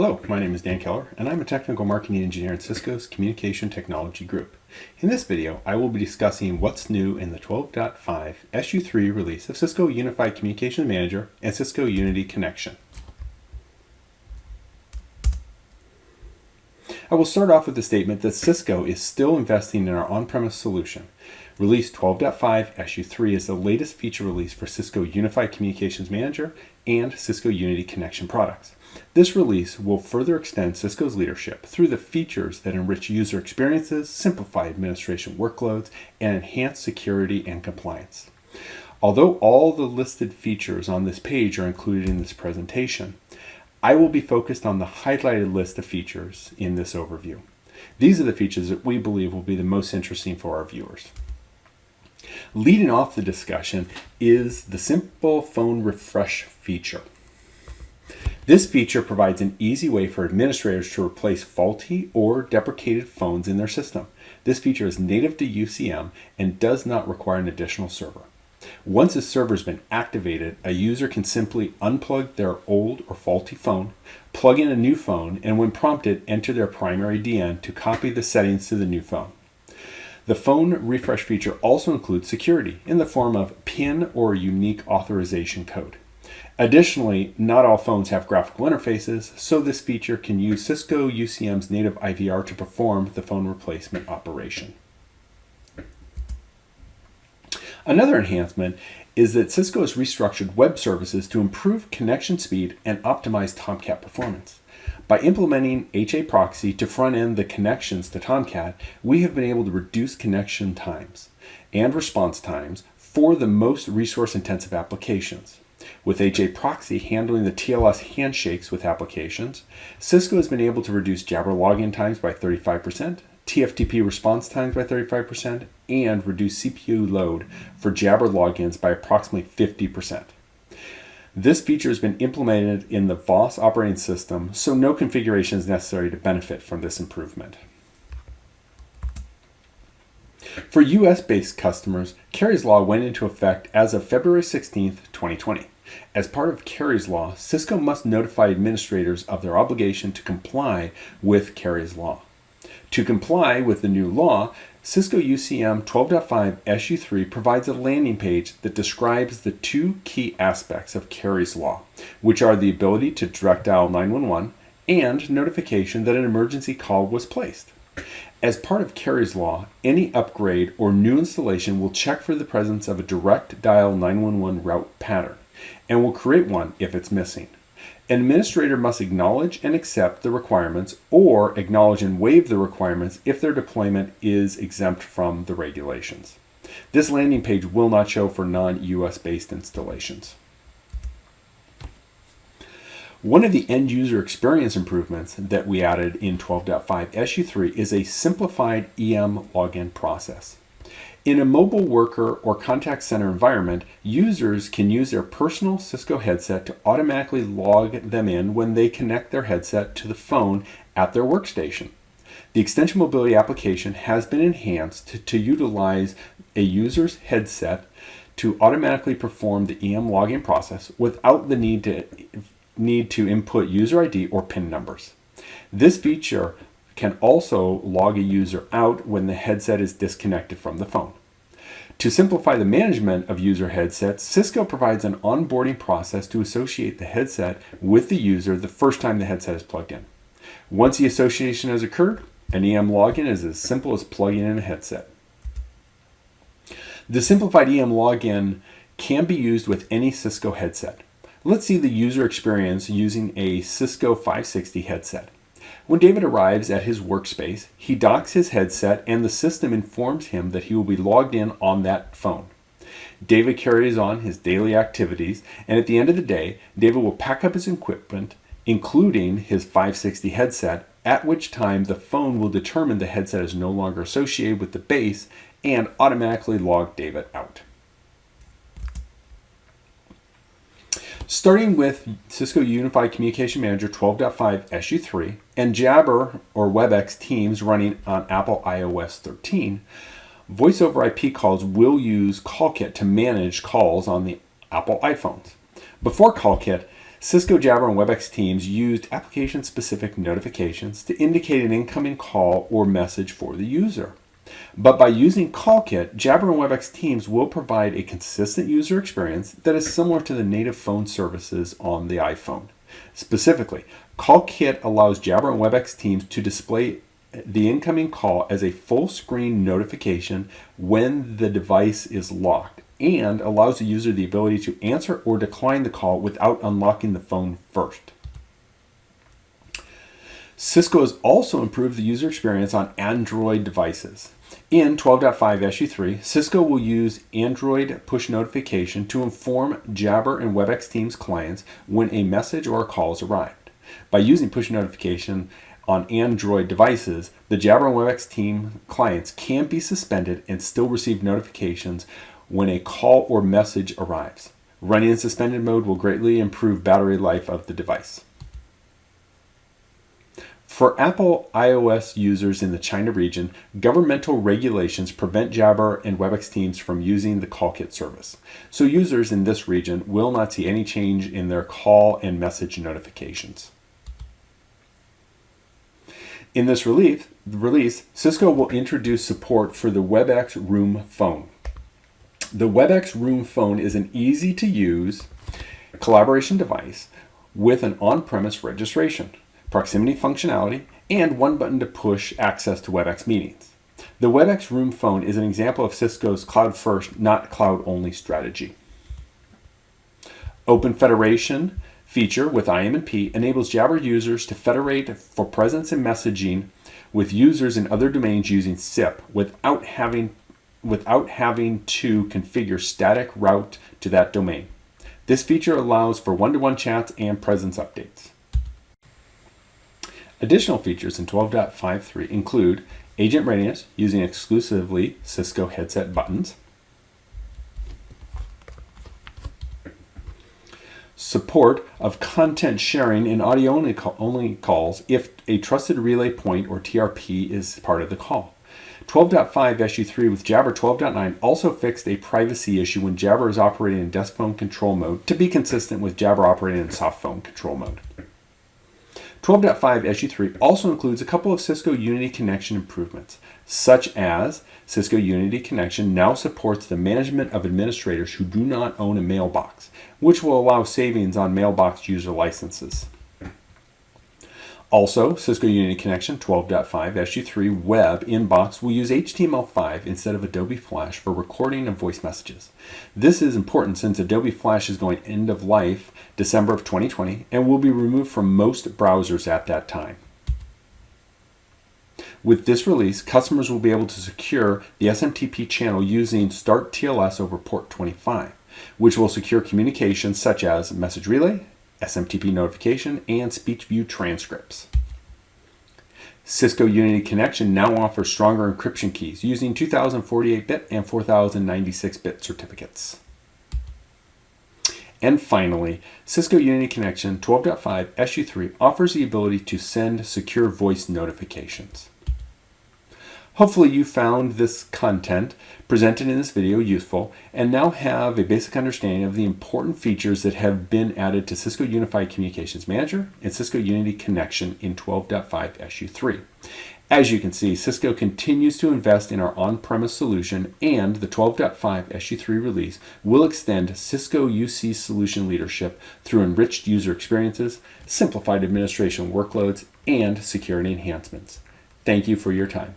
Hello, my name is Dan Keller, and I'm a technical marketing engineer at Cisco's Communication Technology Group. In this video, I will be discussing what's new in the 12.5 SU3 release of Cisco Unified Communications Manager and Cisco Unity Connection. I will start off with the statement that Cisco is still investing in our on-premise solution. Release 12.5 SU3 is the latest feature release for Cisco Unified Communications Manager and Cisco Unity Connection products. This release will further extend Cisco's leadership through the features that enrich user experiences, simplify administration workloads, and enhance security and compliance. Although all the listed features on this page are included in this presentation, I will be focused on the highlighted list of features in this overview. These are the features that we believe will be the most interesting for our viewers. Leading off the discussion is the Simple Phone Refresh feature. This feature provides an easy way for administrators to replace faulty or deprecated phones in their system. This feature is native to UCM and does not require an additional server. Once a server has been activated, a user can simply unplug their old or faulty phone, plug in a new phone, and when prompted, enter their primary DN to copy the settings to the new phone. The phone refresh feature also includes security in the form of PIN or unique authorization code. Additionally, not all phones have graphical interfaces, so this feature can use Cisco UCM's native IVR to perform the phone replacement operation. Another enhancement is that Cisco has restructured web services to improve connection speed and optimize Tomcat performance. By implementing HA proxy to front-end the connections to Tomcat, we have been able to reduce connection times and response times for the most resource-intensive applications. With HA proxy handling the TLS handshakes with applications, Cisco has been able to reduce Jabber login times by 35%, TFTP response times by 35%, and reduce CPU load for Jabber logins by approximately 50%. This feature has been implemented in the VOS operating system, so no configuration is necessary to benefit from this improvement. For US-based customers, Kari's Law went into effect as of February 16, 2020. As part of Kari's Law, Cisco must notify administrators of their obligation to comply with Kari's Law. To comply with the new law, Cisco UCM 12.5 SU3 provides a landing page that describes the two key aspects of Kari's Law, which are the ability to direct dial 911 and notification that an emergency call was placed. As part of Kari's Law, any upgrade or new installation will check for the presence of a direct dial 911 route pattern and will create one if it's missing. An administrator must acknowledge and accept the requirements or acknowledge and waive the requirements if their deployment is exempt from the regulations. This landing page will not show for non-US based installations. One of the end user experience improvements that we added in 12.5 SU3 is a simplified EM login process. In a mobile worker or contact center environment, users can use their personal Cisco headset to automatically log them in when they connect their headset to the phone at their workstation. The Extension Mobility application has been enhanced to utilize a user's headset to automatically perform the EM login process without the need to input user ID or PIN numbers. This feature can also log a user out when the headset is disconnected from the phone. To simplify the management of user headsets, Cisco provides an onboarding process to associate the headset with the user the first time the headset is plugged in. Once the association has occurred, an EM login is as simple as plugging in a headset. The simplified EM login can be used with any Cisco headset. Let's see the user experience using a Cisco 560 headset. When David arrives at his workspace, he docks his headset and the system informs him that he will be logged in on that phone. David carries on his daily activities, and at the end of the day, David will pack up his equipment, including his 560 headset, at which time the phone will determine the headset is no longer associated with the base and automatically log David out. Starting with Cisco Unified Communication Manager 12.5 SU3 and Jabber or Webex Teams running on Apple iOS 13, voice over IP calls will use CallKit to manage calls on the Apple iPhones. Before CallKit, Cisco, Jabber, and Webex teams used application-specific notifications to indicate an incoming call or message for the user. But by using CallKit, Jabber and Webex teams will provide a consistent user experience that is similar to the native phone services on the iPhone. Specifically, CallKit allows Jabber and Webex teams to display the incoming call as a full-screen notification when the device is locked, and allows the user the ability to answer or decline the call without unlocking the phone first. Cisco has also improved the user experience on Android devices. In 12.5 SU3, Cisco will use Android push notification to inform Jabber and Webex Teams clients when a message or a call has arrived. By using push notification on Android devices, the Jabber and Webex Team clients can be suspended and still receive notifications when a call or message arrives. Running in suspended mode will greatly improve battery life of the device. For Apple iOS users in the China region, governmental regulations prevent Jabber and Webex teams from using the CallKit service. So users in this region will not see any change in their call and message notifications. In this release, Cisco will introduce support for the Webex Room Phone. The Webex Room Phone is an easy-to-use collaboration device with an on-premise registration, proximity functionality, and one button to push access to Webex meetings. The Webex Room Phone is an example of Cisco's cloud-first, not cloud-only strategy. Open Federation feature with IM&P enables Jabber users to federate for presence and messaging with users in other domains using SIP without having to configure static route to that domain. This feature allows for one-to-one chats and presence updates. Additional features in 12.53 include agent readiness using exclusively Cisco headset buttons, support of content sharing in audio-only calls if a trusted relay point or TRP is part of the call. 12.5 SU3 with Jabber 12.9 also fixed a privacy issue when Jabber is operating in desk phone control mode to be consistent with Jabber operating in soft phone control mode. 12.5 SU3 also includes a couple of Cisco Unity Connection improvements, such as Cisco Unity Connection now supports the management of administrators who do not own a mailbox, which will allow savings on mailbox user licenses. Also, Cisco Unity Connection 12.5 SU3 Web Inbox will use HTML5 instead of Adobe Flash for recording of voice messages. This is important since Adobe Flash is going end of life December of 2020 and will be removed from most browsers at that time. With this release, customers will be able to secure the SMTP channel using Start TLS over port 25, which will secure communications such as message relay, SMTP notification, and speech view transcripts. Cisco Unity Connection now offers stronger encryption keys using 2048-bit and 4096-bit certificates. And finally, Cisco Unity Connection 12.5 SU3 offers the ability to send secure voice notifications. Hopefully you found this content presented in this video useful and now have a basic understanding of the important features that have been added to Cisco Unified Communications Manager and Cisco Unity Connection in 12.5 SU3. As you can see, Cisco continues to invest in our on-premise solution, and the 12.5 SU3 release will extend Cisco UC solution leadership through enriched user experiences, simplified administration workloads, and security enhancements. Thank you for your time.